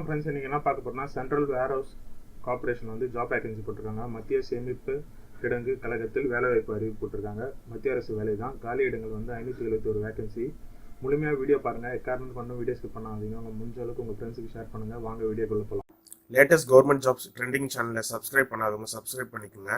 வணக்கம் ஃப்ரெண்ட்ஸ், இன்றைக்கி என்ன பார்க்க போகிறோம்னா சென்ட்ரல் வேர்ஹவுஸ் கார்பரேஷன் வந்து ஜாப் வேகன்சி போட்டிருக்காங்க. மத்திய சேமிப்பு கிடங்கு கழகத்தில் வேலைவாய்ப்பு அறிவிப்பு போட்டிருக்காங்க. மத்திய அரசு வேலை தான். காலி இடங்கள் வந்து 571 வேகன்சி. முழுமையாக வீடியோ பாருங்கள். எக்காரணம் பண்ணணும் வீடியோ ஸ்கிப் பண்ணாதீங்க. உங்கள் முடிஞ்ச அளவுக்கு உங்கள் ஃப்ரெண்ட்ஸுக்கு ஷேர் பண்ணுங்கள். வாங்க வீடியோக்குள்ளே போகலாம். லேட்டஸ்ட் கவர்மெண்ட் ஜாப்ஸ் ட்ரெண்டிங் சேனலை சப்ஸ்கிரைப் பண்ணாதவங்க சப்ஸ்கிரைப் பண்ணிக்கோங்க.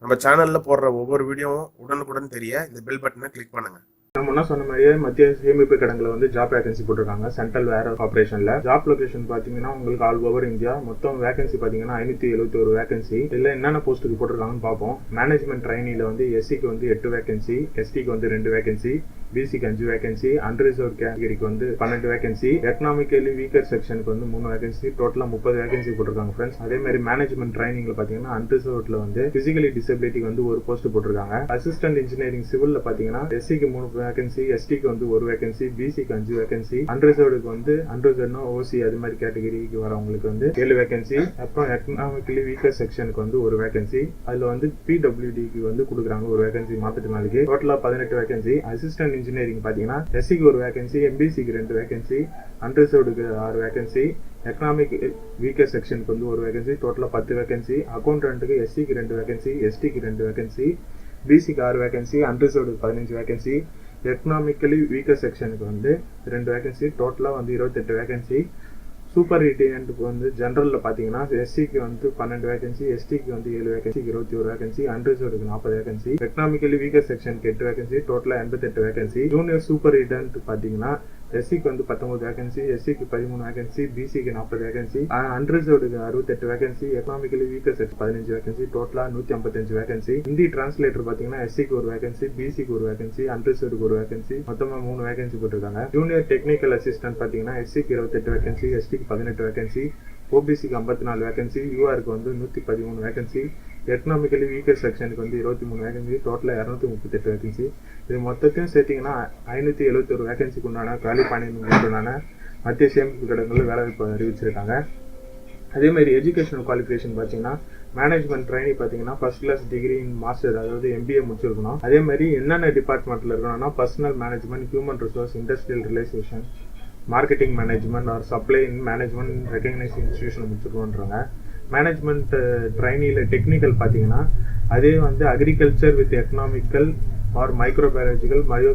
நம்ம சேனலில் போடுற ஒவ்வொரு வீடியோவும் உடனுக்குடன் தெரிய இந்த பெல் பட்டனை கிளிக் பண்ணுங்கள். நம்ம என்ன சொன்ன மாதிரியே மத்திய சேமிப்பு கிடங்குல வந்து ஜாப் வேகன்சி போட்டிருக்காங்க. சென்ட்ரல் வேர்ஹவுஸ் கார்பரேஷன்ல ஜாப் லொகேஷன் பாத்தீங்கன்னா உங்களுக்கு ஆல் ஓவர் இந்தியா. மொத்தம் வேகன்சி பாத்தீங்கன்னா 571 வேகன்சி. இதுல என்னென்ன போஸ்ட்டுக்கு போட்டிருக்காங்கன்னு பார்ப்போம். மேனேஜ்மெண்ட் ட்ரைனில வந்து எஸ்சிக்கு வந்து 8 வேகன்சி, எஸ்டிக்கு வந்து 2 வேகன்சி, பிசிக்கு 5 வேகன்சி, அன்ரிசர்வ் கேட்டகரிக்கு வந்து 12 வேகன்சி, எக்கனாமிக்கலி வீக்கர் செக்ஷனுக்கு வந்து 3 வேகன்சி, டோட்டலா 30 வேகன்சி போட்டிருக்காங்க ஃப்ரெண்ட்ஸ். அதே மாதிரி மேனேஜ்மெண்ட் ட்ரைனிங்ல பாத்தீங்கன்னா அன்ரிசர்வ்ட்ல வந்து பிசிக்கலி டிசபிலிட்டிக்கு வந்து ஒரு போஸ்ட் போட்டிருக்காங்க. அசிஸ்டன்ட் இன்ஜினியரிங் சிவில்ல பாத்தீங்கன்னா எஸ்சிக்கு 3 வேகன்சி, எஸ்டிக்கு வந்து 1 வேகன்சி, பிசிக்கு 5 வேகன்சி, அன்ரிசர்வ்டுக்கு வந்து அன்ரிசர்வ்னா ஓசி அது மாதிரி கேட்டகரிக்கு வரவங்களுக்கு வந்து 7 வேகன்சி, அப்புறம் எக்கனாமிக்கலி வீக்கர் செக்ஷனுக்கு வந்து 1 வேகன்சி, அதுல வந்து பிடபிள்யூடிக்கு வந்து கொடுக்குறாங்க 1 வேகன்சி மாத்திரனாலுக்கு. டோட்டலா 18 வேகன்சி. அசிஸ்டன்ட் இன்ஜினியரிங் பாத்தீங்கன்னா எஸ்சிக்கு 1 வேகன்சி, எம்பிசிக்கு 2 வேகன்சி, அன்ரிசர்வ்டுக்கு 6 வேகன்சி, எக்கனாமிக் வீக்கர் செக்ஷனுக்கு வந்து 1 வேகன்சி, டோட்டலா 10 வேகன்சி. அக்கௌண்டன்ட்டுக்கு எஸ்சிக்கு 2 வேகன்சி, எஸ்டிக்கு 2 வேகன்சி, பிசிக்கு 6 வேகன்சி, அன்ரிசர்வ்டுக்கு 15 வேகன்சி, எக்கனாமிக்கலி வீக்கர் செக்ஷனுக்கு வந்து 2 வேகன்சி, டோட்டலா வந்து 28 வேகன்சி. சூப்பர் ரிட்டேனுக்கு வந்து ஜென்ரல்ல பாத்தீங்கன்னா எஸ்சிக்கு வந்து 12 வேகன்சி, எஸ்டிக்கு வந்து 7 வேகன்சி, 21 வேகன்சி, அன்ரிசர்வ்டுக்கு 40 வேகன்சி, எக்கனாமிக்கலி வீக்கர் செக்ஷனுக்கு 8 வேகன்சி, டோட்டலா 88 வேகன்சி. ஜூனியர் சூப்பர் ரிட்டேன் பாத்தீங்கன்னா எஸ்சிக்கு வந்து 19 வேகன்சி, எஸ்சிக்கு 13 வேகன்சி, பிசிக்கு 40 வேகன்சி, அன்ரிசர்வ்டுக்கு 68 vacancy, economically weaker section 15 vacancy, டோட்டலா 155 வேகன்சி. ஹிந்தி டிரான்ஸ்லேட்டர் பாத்தீங்கன்னா எஸ்சிக்கு 1 வேகன்சி, பிசிக்கு 1 வேகன்சி, அன்ரிசர்வ்டுக்கு 1 வேகன்சி, மொத்தமா 3 வேகன்சி போட்டிருக்காங்க. ஜூனியர் டெக்னிக்கல் அசிஸ்டன்ட் பாத்தீங்கன்னா எஸ்சிக்கு 28 வேகன்சி, எஸ்டிக்கு 18 வேகன்சி, ஓபிசிக்கு 54 வேகன்சி, யூஆருக்கு வந்து 113 வேகன்சி, எக்கனாமிக்கலி வீக்கர் செக்ஷனுக்கு வந்து 23 வேகன்சி, டோட்டலா 238 வேகன்சி. இது மொத்தத்தையும் சேர்த்தீங்கன்னா 571 வேகன்சிக்கு உண்டான காலி பணியிடங்களுக்கான மத்திய சேமிப்பு கிடங்குல வேலைவாய்ப்பு அறிவிச்சிருக்காங்க. அதே மாதிரி எஜுகேஷனல் குவாலிஃபிகேஷன் பார்த்தீங்கன்னா மேனேஜ்மெண்ட் ட்ரைனிங் பார்த்தீங்கன்னா first class degree in master, அதாவது எம்பிஏ முடிச்சிருக்கணும். அதே மாதிரி என்னென்ன டிபார்ட்மெண்ட்ல இருக்கணும்னா personal management, human resource, industrial relation, marketing management or supply management recognise institution முடிச்சிருக்கோன்றாங்க. மேனேஜ்மெண்ட் ட்ரைனிங்ல டெக்னிக்கல் பார்த்தீங்கன்னா அதே வந்து agriculture with economical or microbiological, bio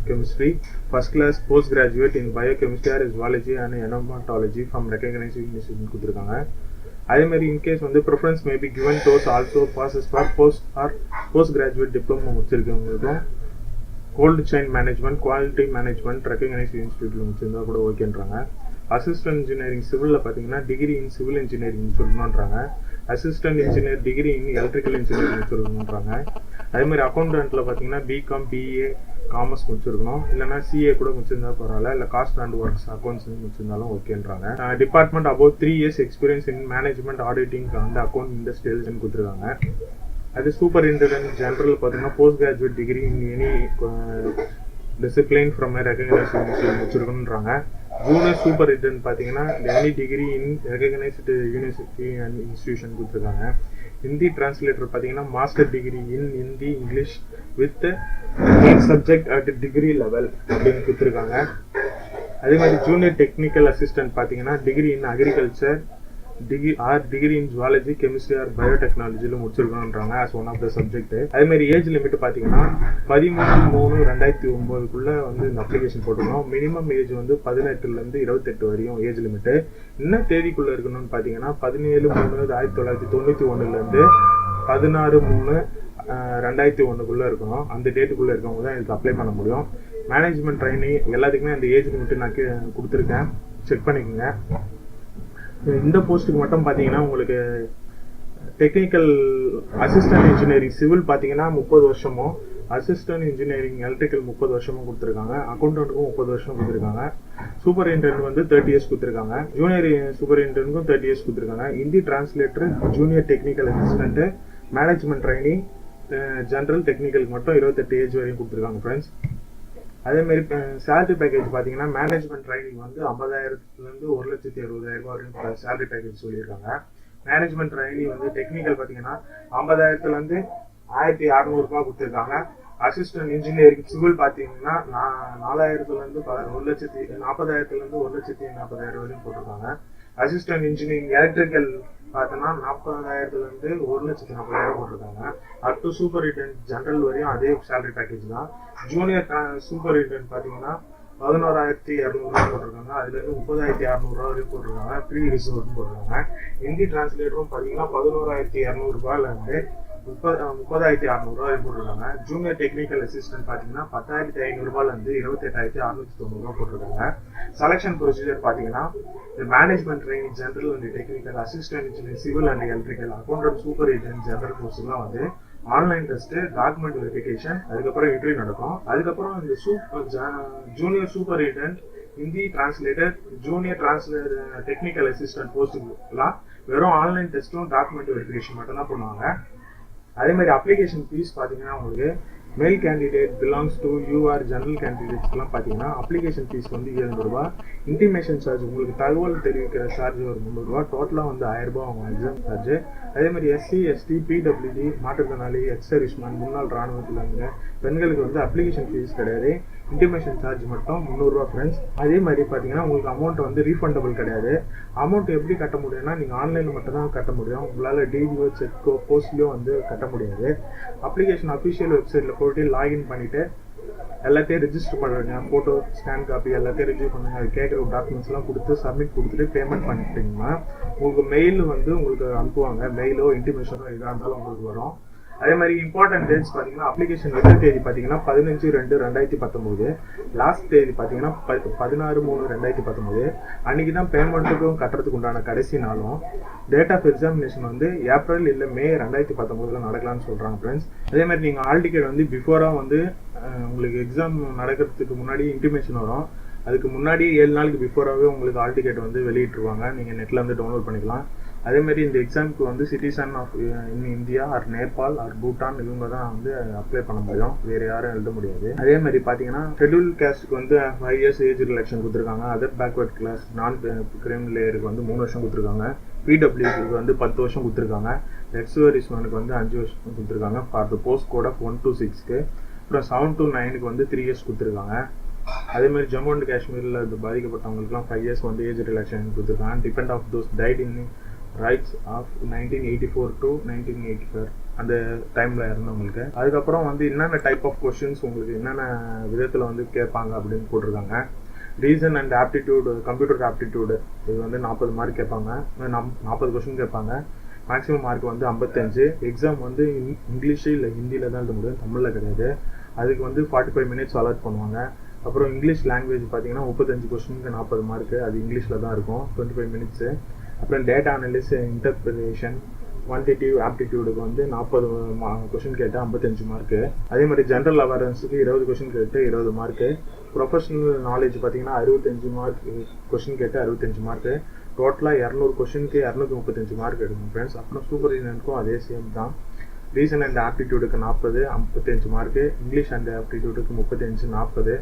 chemistry, first class postgraduate in biochemistry or zoology and entomology from recognized institution கொடுத்திருக்காங்க. அதே மாதிரி in case வந்து preference may be given those also passes for post graduate diploma முடிச்சிருக்கவங்களுக்கும் gold chain management, quality management recognised இன்ஸ்டிடியூட்ல முடிச்சிருந்தா கூட ஓகேன்றாங்க. Assistant engineering சிவில்ல பாத்தீங்கன்னா டிகிரி இன் சிவில் இன்ஜினியரிங் முடிச்சிருக்கணும்ன்றாங்க. Assistant engineer degree in electrical engineering முடிச்சிருக்கணும்ன்றாங்க. அதே மாதிரி அக்கௌண்டன்ட்ல பாத்தீங்கன்னா பிகாம், பிஏ காமர்ஸ் முடிச்சிருக்கணும், இல்லைன்னா சிஏ கூட முடிச்சிருந்தா பரவாயில்ல, இல்லை காஸ்ட் அண்ட் ஒர்க்ஸ் அக்கௌண்ட்ஸ் முடிச்சிருந்தாலும் ஓகேன்றாங்க. Department about 3 years experience in management auditing அந்த அக்கௌண்ட் இண்டஸ்ட்ரியல்ஸ் கொடுத்துருக்காங்க. அது சூப்பரிண்டெண்டன்ட் ஜெனரல் பார்த்தீங்கன்னா post graduate degree in any discipline from recognised university முடிச்சிருக்கணுன்றாங்க. ஜூனியர் சூப்பரிண்டெண்டன்ட் பார்த்தீங்கன்னா any degree in recognised university and institution கொடுத்துருக்காங்க. Hindi translator பார்த்தீங்கன்னா master degree in Hindi English with subject at degree level அப்படின்னு கொடுத்துருக்காங்க. அதே மாதிரி ஜூனியர் டெக்னிக்கல் அசிஸ்டன்ட் பார்த்தீங்கன்னா degree in agriculture degree in zoology, chemistry or பயோடெக்னாலஜில முடிச்சிருக்கணும்ன்றாங்க as one of the subject. அதே மாதிரி ஏஜ் லிமிட் பார்த்தீங்கன்னா 13/3/2009 வந்து இந்த அப்ளிகேஷன் போட்டுக்கணும். மினிமம் ஏஜ் வந்து 18 to 28 வரையும் ஏஜ் லிமிட். என்ன தேதிக்குள்ள இருக்கணும்னு பார்த்தீங்கன்னா 17/3/1991 16/3/2001 இருக்கணும். அந்த டேட்டுக்குள்ள இருக்கவங்க தான் இதுக்கு அப்ளை பண்ண முடியும். மேனேஜ்மெண்ட் ட்ரைனிங் எல்லாத்துக்குமே அந்த ஏஜ் லிமிட் நான் கொடுத்துருக்கேன், செக் பண்ணிக்கோங்க. இந்த போஸ்ட்டுக்கு மட்டும் பார்த்தீங்கன்னா உங்களுக்கு டெக்னிக்கல் அசிஸ்டன்ட் இன்ஜினியரிங் சிவில் பார்த்தீங்கன்னா 30 வருஷமும், அசிஸ்டன்ட் இன்ஜினியரிங் எலக்ட்ரிக்கல் 30 வருஷமும் கொடுத்துருக்காங்க. அக்கௌண்டன்ட்டுக்கும் 30 வருஷம் கொடுத்துருக்காங்க. சூப்பரிண்டென்டென்ட் வந்து 30 years கொடுத்துருக்காங்க. ஜூனியர் சூப்பரிண்டென்டென்ட்க்கும் 30 years கொடுத்துருக்காங்க. Hindi translator, junior technical assistant, management training general டெக்னிக்கலுக்கு மட்டும் 28 ஏஜ் வரையும் கொடுத்துருக்காங்க ஃப்ரெண்ட்ஸ். அதே மாதிரி சேலரி பேக்கேஜ் பார்த்தீங்கன்னா மேனேஜ்மெண்ட் ட்ரைனிங் வந்து 50,000 1,60,000 வரையும் சேலரி பேக்கேஜ் சொல்லியிருக்காங்க. மேனேஜ்மெண்ட் ட்ரைனிங் வந்து டெக்னிக்கல் பார்த்தீங்கன்னா 50,000 1,600 கொடுத்துருக்காங்க. அசிஸ்டன்ட் இன்ஜினியரிங் சிவில் பார்த்தீங்கன்னா 4000லேருந்து 1,40,000லேருந்து 1,40,000 வரையும் போட்டிருக்காங்க. அசிஸ்டன்ட் இன்ஜினியரிங் எலக்ட்ரிக்கல் பார்த்தோன்னா 40,000லேருந்து 1,40,000 போட்டிருக்காங்க. அப் டு சூப்பரிண்டென்ட் ஜென்ரல் வரையும் அதே சேலரி பேக்கேஜ் தான். ஜூனியர் சூப்பரிண்டென்ட் பார்த்தீங்கன்னா 11,200 போட்டிருக்காங்க. அதுலேருந்து 30,600 வரையும் போட்டிருக்காங்க. ப்ரீ ரிசர்வ் போட்டிருக்காங்க. ஹிந்தி டிரான்ஸ்லேட்டரும் பார்த்தீங்கன்னா 11,200 30,600 வரையும் போட்டிருக்காங்க. ஜூனியர் டெக்னிக்கல் அசிஸ்டன்ட் பார்த்தீங்கன்னா 10,500 28,690 போட்டிருக்காங்க. செலெக்ஷன் ப்ரொசீஜர் பார்த்தீங்கன்னா management training general and technical assistant engineer civil and electrical accountant superintendent general கோர்ஸ்லாம் வந்து ஆன்லைன் டெஸ்ட், டாக்குமெண்ட் வெரிஃபிகேஷன், அதுக்கப்புறம் இன்டர்வியூ நடக்கும். அதுக்கப்புறம் இந்த junior superintendent, Hindi translator, junior translator, technical assistant போஸ்ட்டுலாம் வெறும் ஆன்லைன் டெஸ்ட்டும் டாக்குமெண்ட் வெரிஃபிகேஷன் மட்டும் தான் பண்ணுவாங்க. அதே மாதிரி அப்ளிகேஷன் ஃபீஸ் பார்த்தீங்கன்னா உங்களுக்கு male candidate belongs to UR general கேண்டிடேட்ஸ்லாம் பார்த்தீங்கன்னா அப்ளிகேஷன் ஃபீஸ் வந்து 700 ரூபாய். இன்டிமேஷன் சார்ஜ் உங்களுக்கு தகவல் தெரிவிக்கிற சார்ஜ் ஒரு 300 ரூபாய். டோட்டலாக வந்து 1000 ரூபாய் அவங்க எக்ஸாம் சார்ஜ். அதே மாதிரி எஸ்சி, எஸ்டி, பிடபிள்யூடி, மாற்றுத்திறனாளி, எக்ஸ் சர்வீஸ்மேன், முன்னாள் ராணுவத்தில் இருந்த பெண்களுக்கு வந்து அப்ளிகேஷன் ஃபீஸ் கிடையாது. இன்டிமேஷன் சார்ஜ் மட்டும் 300 ரூபா ஃப்ரெண்ட்ஸ். அதே மாதிரி பார்த்தீங்கன்னா உங்களுக்கு அமௌண்ட் வந்து ரீஃபண்டபிள் கிடையாது. அமௌண்ட் எப்படி கட்ட முடியும்னா நீங்கள் ஆன்லைனில் மட்டும் தான் கட்ட முடியும். உங்களால் டிடிஓ, செக்கோ, போஸ்ட்லையோ வந்து கட்ட முடியாது. அப்ளிகேஷன் அஃபிஷியல் வெப்சைட்டில் போய்ட்டு லாகின் பண்ணிவிட்டு எல்லாத்தையும் ரெஜிஸ்டர் பண்ணுறீங்க. ஃபோட்டோ, ஸ்கேன் காப்பி எல்லாத்தையும் ரெஜிஸ்டர் பண்ணுங்க. அது கேட்குற டாக்குமெண்ட்ஸ்லாம் கொடுத்து சப்மிட் கொடுத்துட்டு பேமெண்ட் பண்ணிட்டீங்கன்னா உங்களுக்கு மெயில் வந்து உங்களுக்கு அனுப்புவாங்க. மெயிலோ இன்டிமேஷனோ எதாக இருந்தாலும் உங்களுக்கு வரும். அதே மாதிரி இம்பார்ட்டன்ட் டேட்ஸ் பார்த்தீங்கன்னா அப்ளிகேஷன் வெற்றி தேதி பார்த்தீங்கன்னா 15/2/2019. லாஸ்ட் தேதி பார்த்தீங்கன்னா 16/3/2019. அன்றைக்கி தான் பேமெண்ட்டுக்கும் கட்டுறதுக்கு உண்டான கடைசி நாளும். டேட் ஆஃப் எக்ஸாமினேஷன் வந்து ஏப்ரல் இல்லை மே 2019 நடக்கலாம்னு சொல்கிறாங்க ஃப்ரெண்ட்ஸ். அதே மாதிரி நீங்கள் ஹால் டிக்கெட் வந்து பிஃபோராக வந்து உங்களுக்கு எக்ஸாம் நடக்கிறதுக்கு முன்னாடி இன்டிமேஷன் வரும். அதுக்கு முன்னாடி 7 நாளுக்கு பிஃபோராகவே உங்களுக்கு ஹால் டிக்கெட் வந்து வெளியிட்டுருவாங்க. நீங்கள் நெட்டில் வந்து டவுன்லோட் பண்ணிக்கலாம். அதே மாதிரி இந்த எக்ஸாமுக்கு வந்து citizen of India or Nepal or Bhutan இவங்க தான் வந்து அப்ளை பண்ண முடியும். வேறு யாரும் எழுத முடியாது. அதே மாதிரி பார்த்தீங்கன்னா ஷெட்யூல் கேஸ்ட்டுக்கு வந்து 5 years ஏஜ் ரிலாக்ஷன் கொடுத்துருக்காங்க. அதர் பேக்வர்ட் கிளாஸ் நான் கிரைம் லேயருக்கு வந்து 3 வருஷம் கொடுத்துருக்காங்க. பிடபிள்யூக்கு வந்து 10 வருஷம் கொடுத்துருக்காங்க. எக்ஸ் சர்வீஸ்மேனுக்கு வந்து 5 வருஷம் கொடுத்துருக்காங்க. For the post code of 1 to 6க்கு. அப்புறம் 7 to 9க்கு வந்து 3 years கொடுத்துருக்காங்க. அதே மாதிரி ஜம்மு அண்ட் காஷ்மீரில் இது பாதிக்கப்பட்டவங்களுக்குலாம் 5 years வந்து ஏஜ் ரிலாக்ஷன் கொடுத்துருக்காங்க. Dependent of those died in riots of 1984 to 1984 அந்த டைமில் இருந்தவங்களுக்கு. அதுக்கப்புறம் வந்து என்னென்ன டைப் ஆஃப் கொஷின்ஸ் உங்களுக்கு என்னென்ன விதத்தில் வந்து கேட்பாங்க அப்படின்னு போட்டிருக்காங்க. Reason and aptitude, computer aptitude இது வந்து 40 மார்க் கேட்பாங்க. 40 கொஷின் கேட்பாங்க. மேக்ஸிமம் மார்க் வந்து 55. எக்ஸாம் வந்து இங்கிலீஷு இல்லை ஹிந்தியில் தான் எழுத முடியும், தமிழில் கிடையாது. அதுக்கு வந்து 45 minutes அலாட் பண்ணுவாங்க. அப்புறம் இங்கிலீஷ் லாங்குவேஜ் பார்த்தீங்கன்னா 35 கொஸ்டினுக்கு 40 மார்க்கு. அது இங்கிலீஷில் தான் இருக்கும், 25 minutes. அப்புறம் டேட்டா அனலிஸ், இன்டர்பிரேஷன், குவான்டிட்டிவ் ஆப்டிடியூடுக்கு வந்து 40 கொஸ்டின் கேட்டு 55 மார்க்கு. அதே மாதிரி ஜென்ரல் அவேர்னஸுக்கு 20 கொஸ்டின் கேட்டு 20 மார்க்கு. ப்ரொஃபஷனல் நாலேஜ் பார்த்தீங்கன்னா 65 மார்க் கொஸ்டின் கேட்டு 65 மார்க்கு. டோட்டலாக 200 கொஸ்டினுக்கு 235 மார்க் எடுக்கணும் ஃப்ரெண்ட்ஸ். அப்புறம் சூப்பர்விஷனுக்கும் அதே சேம் தான். ரீசன் அண்ட் ஆப்டிடியூடுக்கு 40, 55 மார்க்கு. இங்கிலீஷ் அண்ட் ஆப்டிடியூடுக்கு 35, 40.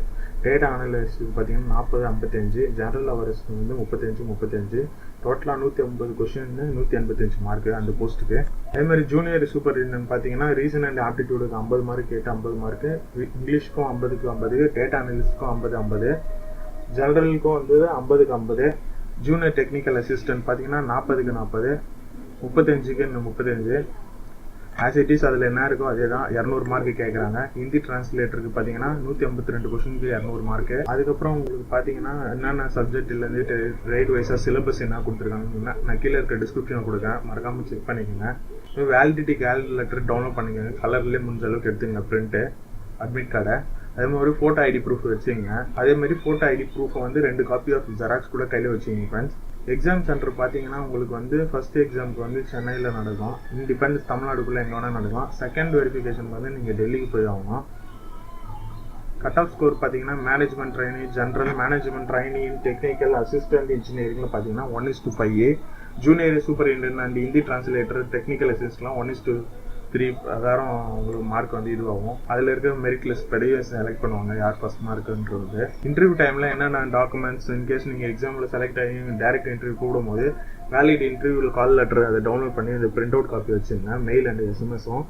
டேட்டா அனலிஸ்க்கு பார்த்தீங்கன்னா 40, 55. ஜென்ரல் அவேர்னஸ்க்கு வந்து 35, 35. டோட்டலாக 150 கொஸ்டின் 185 மார்க்கு அந்த போஸ்ட்டுக்கு. அதே மாதிரி ஜூனியர் சூப்பரிண்டென்ட் பார்த்தீங்கன்னா ரீசன் அண்ட் ஆப்டிடியூடுக்கு 50 மார்க் கேட்டு 50 மார்க்கு. இங்கிலீஷ்க்கும் 50க்கு 50. டேட்டா அனலிஸ்க்கும் 50, 50. ஜென்ரலுக்கும் வந்து 50க்கு 50. ஜூனியர் டெக்னிக்கல் அசிஸ்டன்ட் பார்த்தீங்கன்னா 40க்கு 40, 35க்கு 35. ஆஸ் இட் இஸ் அதில் என்ன இருக்கோ அதே தான். 200 மார்க்கு கேட்குறாங்க. ஹிந்தி டிரான்ஸ்லேட்டருக்கு பார்த்தீங்கன்னா 152 கொஸ்டினுக்கு 200 மார்க்கு. அதுக்கப்புறம் உங்களுக்கு பார்த்தீங்கன்னா என்னென்ன சப்ஜெக்ட்லேருந்து ரேட் வைஸாக சிலபஸ் என்ன கொடுத்துருக்காங்க நான் கீழே இருக்க டிஸ்கிரிப்ஷனை கொடுக்கேன், மறக்காமல் செக் பண்ணிக்கோங்க. வேலிடிட்டி கேல்குலேட்டர் டவுன்லோட் பண்ணிக்கோங்க. கலர்லேயே முடிஞ்ச அளவுக்கு எடுத்துங்க பிரிண்ட்டு, அட்மிட் கார்டை. அதே மாதிரி ஃபோட்டோ ஐடி ப்ரூஃப் வச்சுங்க. அதே மாதிரி ஃபோட்டோ ஐடி ப்ரூஃபை வந்து 2 காப்பி ஆஃப் ஜெராக்ஸ் கூட கையில் வச்சுங்க ஃப்ரெண்ட்ஸ். எக்ஸாம் சென்டர் பார்த்தீங்கன்னா உங்களுக்கு வந்து ஃபர்ஸ்ட் எக்ஸாமுக்கு வந்து சென்னையில் நடக்கும். இண்டிபெண்டன்ஸ் தமிழ்நாடுக்குள்ளே எங்கே வேணால் நடக்கும். செகண்ட் வெரிஃபிகேஷன் வந்து நீங்கள் டெல்லிக்கு போய் ஆகணும். கட் ஆஃப் ஸ்கோர் பார்த்தீங்கன்னா management training, general management training, technical assistant இன்ஜினியரிங்கில் பார்த்தீங்கன்னா 1:5. Junior superintendent and Hindi translator, technical அசிஸ்டன்ட்லாம் 1:3 பிரகாரம் உங்களுக்கு மார்க் வந்து இதுவாகும். அதில் இருக்கிற மெரிட் லிஸ்ட் படி செலக்ட் பண்ணுவாங்க யார் ஃபர்ஸ்ட் மார்க்குன்றது. இன்டர்வியூ டைமில் என்னென்ன டாக்குமெண்ட்ஸ் இன்கேஸ் நீங்கள் எக்ஸாமில் செலக்ட் ஆகி டேரக்ட் இன்டர்வியூ கூடும்போது வேலிட் இன்டர்வியூ கால் லெட்டர் அதை டவுன்லோட் பண்ணி அதை பிரிண்ட் அவுட் காப்பி வச்சுங்க. மெயில் அண்ட் எஸ்எம்எஸும்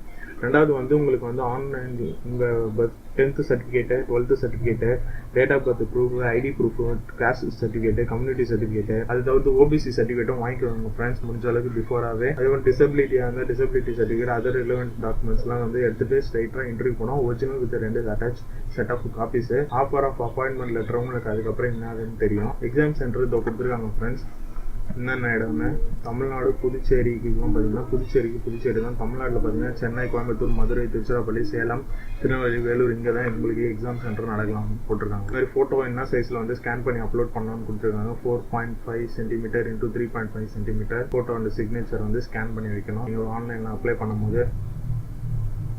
ரெண்டாவது வந்து உங்களுக்கு வந்து ஆன்லைன் உங்கள் 10th certificate 12th certificate date of birth proof ID proof caste certificate community certificate அது தவிர்த்து ஓபிசி சர்டிஃபிகேட்டும் வாங்கிக்கோங்க ஃப்ரெண்ட்ஸ் முடிஞ்ச அளவுக்கு பிஃபோராகவே. அதே மாதிரி டிசபிலிட்டியாக இருந்தால் டிசபிலிட்டி சர்டிஃபிகேட் அதர் ரிலவெண்ட் டாக்குமெண்ட்ஸ்லாம் வந்து எடுத்துகிட்டு ஸ்ட்ரைட்டாக இன்டர்வியூ போனோம். Original with 2 attach set of copies offer of appointment letter உங்களுக்கு அதுக்கப்புறம் என்னதுன்னு தெரியும். எக்ஸாம் சென்டர் இதை கொடுத்துருக்காங்க ஃப்ரெண்ட்ஸ். என்னென்ன இடம்னு தமிழ்நாடு புதுச்சேரிக்குலாம் பார்த்தீங்கன்னா புதுச்சேரி தான். தமிழ்நாட்டில் பார்த்தீங்கன்னா சென்னை, கோயம்புத்தூர், மதுரை, திருச்சிராப்பள்ளி, சேலம், திருநெல்வேலி, வேலூர் இங்கே தான் உங்களுக்கு எக்ஸாம் சென்டர் நடக்கலாம் போட்டிருக்காங்க. இந்த மாதிரி ஃபோட்டோ என்ன சைஸில் வந்து ஸ்கேன் பண்ணி அப்லோட் பண்ணலாம்னு கொடுத்துருக்காங்க. 4.5 centimetre into 3.5 centimetre photo and signature வந்து ஸ்கேன் பண்ணி வைக்கணும் நீங்கள் ஆன்லைனில் அப்ளை பண்ணும்போது.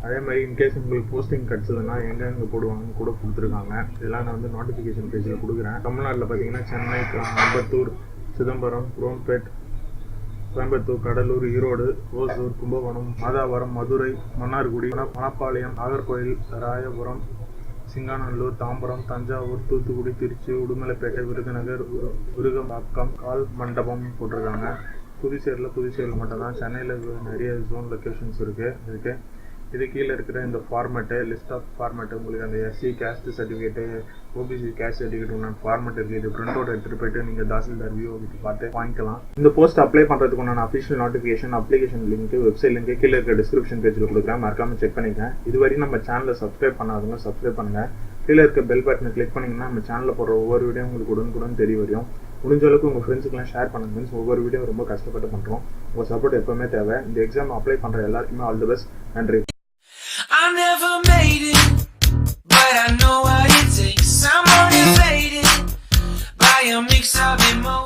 அதே மாதிரி இன்கேஸ் உங்களுக்கு போஸ்டிங் கிடச்சதுன்னா எங்கே போடுவாங்கன்னு கூட கொடுத்துருக்காங்க. இதெல்லாம் நான் வந்து நோட்டிஃபிகேஷன் பேஜில் கொடுக்குறேன். தமிழ்நாட்டில் பார்த்தீங்கன்னா சென்னை, அம்பத்தூர், சிதம்பரம், குரோம்பேட், கோயம்புத்தூர், கடலூர், ஈரோடு, ஓசூர், கும்பகோணம், மாதாவரம், மதுரை, மன்னார்குடி, மணப்பாளையம், நாகர்கோயில், ராயபுரம், சிங்காநல்லூர், தாம்பரம், தஞ்சாவூர், தூத்துக்குடி, திருச்சி, உடுமலைப்பேட்டை, விருதுநகர், விருகம்பாக்கம், கால் மண்டபம் போட்டிருக்காங்க. புதுச்சேரியில் மட்டும்தான். சென்னையில் நிறைய ஜோன் லொக்கேஷன்ஸ் இருக்குது. இது கீழே இருக்கிற இந்த ஃபார்மேட்டு லிஸ்ட் ஆஃப் ஃபார்மேட்டு உங்களுக்கு அந்த SC caste certificate OBC caste certificate ஒன்று ஃபார்மேட் இருக்குது. இது பிரிண்ட் அவுட் எடுத்துகிட்டு போயிட்டு நீங்கள் தாசில்தார் வியூ பார்த்து வாங்கிக்கலாம். இந்த போஸ்ட் அப்ளை பண்ணுறதுக்கு உண்டான official notification application link website link கீழே இருக்க டிஸ்கிரிப்ஷன் பேஜில் கொடுக்குறேன். மறக்காமல் செக் பண்ணிக்கிறேன். இதுவரை நம்ம சேனலை சப்ஸ்கிரைப் பண்ணாதவங்க சப்ஸ்கிரைப் பண்ணுங்கள். கீழே இருக்க பெல் பட்டனை கிளிக் பண்ணிங்கன்னா நம்ம சேனலில் போடுற ஒவ்வொரு வீடியோ உங்களுக்கு உடனுக்குடன் தெரிய வரும். முடிஞ்ச அளவுக்கு உங்கள் ஃப்ரெண்ட்ஸுக்கெல்லாம் ஷேர் பண்ணுங்க. ஃப்ரெண்ட்ஸ் ஒவ்வொரு வீடியோ ரொம்ப கஷ்டப்பட்டு பண்ணுறோம். உங்கள் சப்போர்ட் எப்போவுமே தேவை. இந்த எக்ஸாம் அப்ளை பண்ணுற எல்லாருக்குமே ஆல் தி பெஸ்ட். நன்றி. I never made it, but I know what it takes. I'm motivated by a mix of emotions.